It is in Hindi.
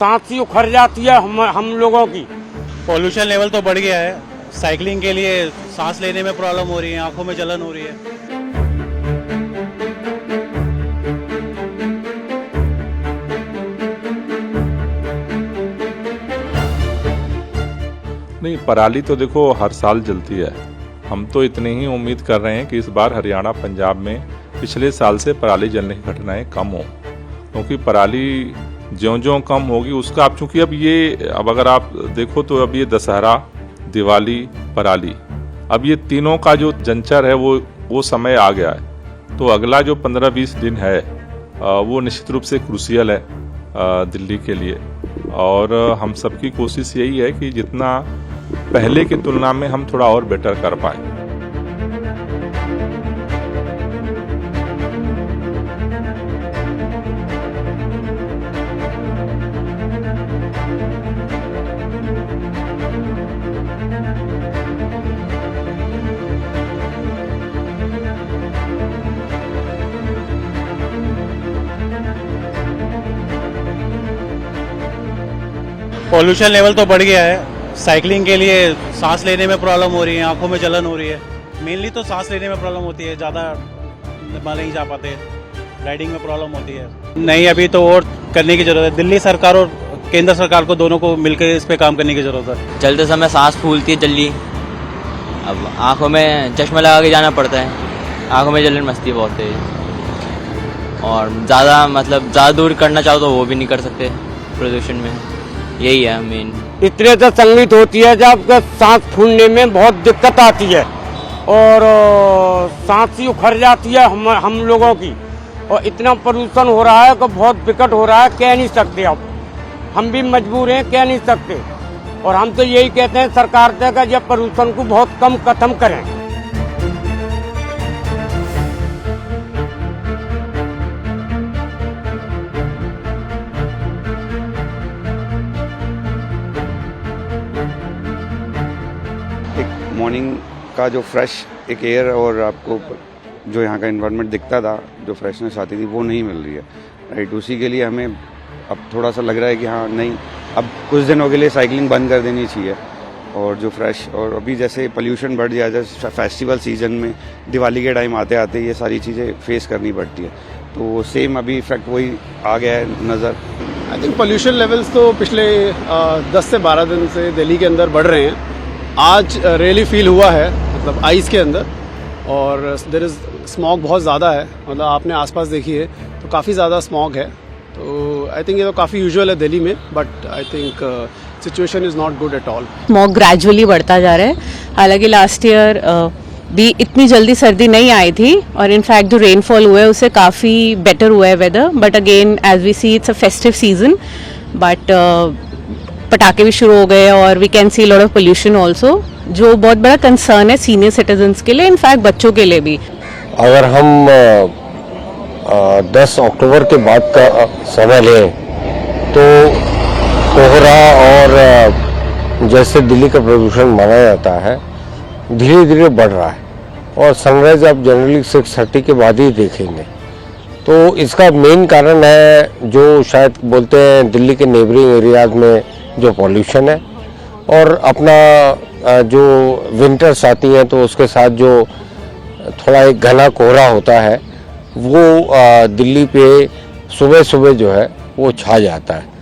सांस ही उखड़ जाती है हम लोगों की। पॉल्यूशन लेवल तो बढ़ गया है। साइकिलिंग के लिए सांस लेने में प्रॉब्लम हो रही है, आंखों में जलन हो रही है। नहीं, पराली तो देखो हर साल जलती है। हम तो इतनी ही उम्मीद कर रहे हैं कि इस बार हरियाणा पंजाब में पिछले साल से पराली जलने की घटनाएं कम हो, क्योंकि पराली ज्यों-ज्यों कम होगी उसका अब चूंकि अब अगर आप देखो तो अब ये दशहरा, दिवाली, पराली, अब ये तीनों का जो जंचर है वो समय आ गया है। तो अगला जो 15-20 दिन है वो निश्चित रूप से क्रूशियल है दिल्ली के लिए, और हम सबकी कोशिश यही है कि जितना पहले की तुलना में हम थोड़ा और बेटर कर पाएं। पॉल्यूशन लेवल तो बढ़ गया है। साइकिलिंग के लिए सांस लेने में प्रॉब्लम हो रही है, आंखों में जलन हो रही है। मेनली तो सांस लेने में प्रॉब्लम होती है, ज़्यादा नहीं जा पाते, राइडिंग में प्रॉब्लम होती है। नहीं, अभी तो और करने की ज़रूरत है। दिल्ली सरकार और केंद्र सरकार को दोनों को मिलकर इस पर काम करने की ज़रूरत है। चलते समय सांस फूलती है जल्दी, अब आंखों में चश्मा लगा के जाना पड़ता है, आंखों में जलन मचती है बहुत तेज, और ज़्यादा दूर करना चाहो तो वो भी नहीं कर सकते प्रदूषण में। यही है मेन। इतने से संगीत होती है जब सांस फूलने में बहुत दिक्कत आती है और सांस ही उखड़ जाती है हम लोगों की, और इतना प्रदूषण हो रहा है कि बहुत विकट हो रहा है, कह नहीं सकते। अब हम भी मजबूर हैं, कह नहीं सकते, और हम तो यही कहते हैं सरकार से कि जब प्रदूषण को बहुत कम खत्म करें। मॉर्निंग का जो फ्रेश एक एयर और आपको जो यहाँ का इन्वायरमेंट दिखता था, जो फ्रेशनेस आती थी, वो नहीं मिल रही है, राइट। उसी के लिए हमें अब थोड़ा सा लग रहा है कि हाँ नहीं, अब कुछ दिनों के लिए साइकिलिंग बंद कर देनी चाहिए। और जो फ्रेश, और अभी जैसे पोल्यूशन बढ़ जाए, जैसे फेस्टिवल सीजन में दिवाली के टाइम आते आते ये सारी चीज़ें फेस करनी पड़ती है, तो सेम अभी इफेक्ट वही आ गया है नज़र। आई थिंक पोल्यूशन लेवल्स तो पिछले 10 से 12 दिन से दिल्ली के अंदर बढ़ रहे हैं। आज रियली फील हुआ है, मतलब आइस के अंदर, और देयर इज़ स्मॉग बहुत ज़्यादा है। मतलब आपने आसपास देखी है तो काफ़ी ज़्यादा स्मॉग है। तो आई थिंक ये तो काफ़ी यूजुअल है दिल्ली में, but I think situation is not good at all. Smog gradually बढ़ता जा रहा है। हालांकि लास्ट ईयर भी इतनी जल्दी सर्दी नहीं आई थी, और इनफैक्ट जो रेनफॉल हुआ है उससे काफ़ी बेटर हुआ है weather. But again as we see it's a festive season, but पटाखे भी शुरू हो गए, और we can see lot of pollution also, जो बहुत बड़ा कंसर्न है सीनियर सिटीजन्स के लिए, इनफैक्ट बच्चों के लिए भी। अगर हम 10 अक्टूबर के बाद का समय लें तो कोहरा और जैसे दिल्ली का प्रदूषण माना जाता है धीरे धीरे बढ़ रहा है, और सनराइज आप जनरली 6:30 के बाद ही देखेंगे। तो इसका मेन कारण है जो शायद बोलते हैं दिल्ली के नेबरिंग एरियाज में जो पॉल्यूशन है, और अपना जो विंटर्स आती हैं तो उसके साथ जो थोड़ा एक घना कोहरा होता है वो दिल्ली पे सुबह सुबह जो है वो छा जाता है।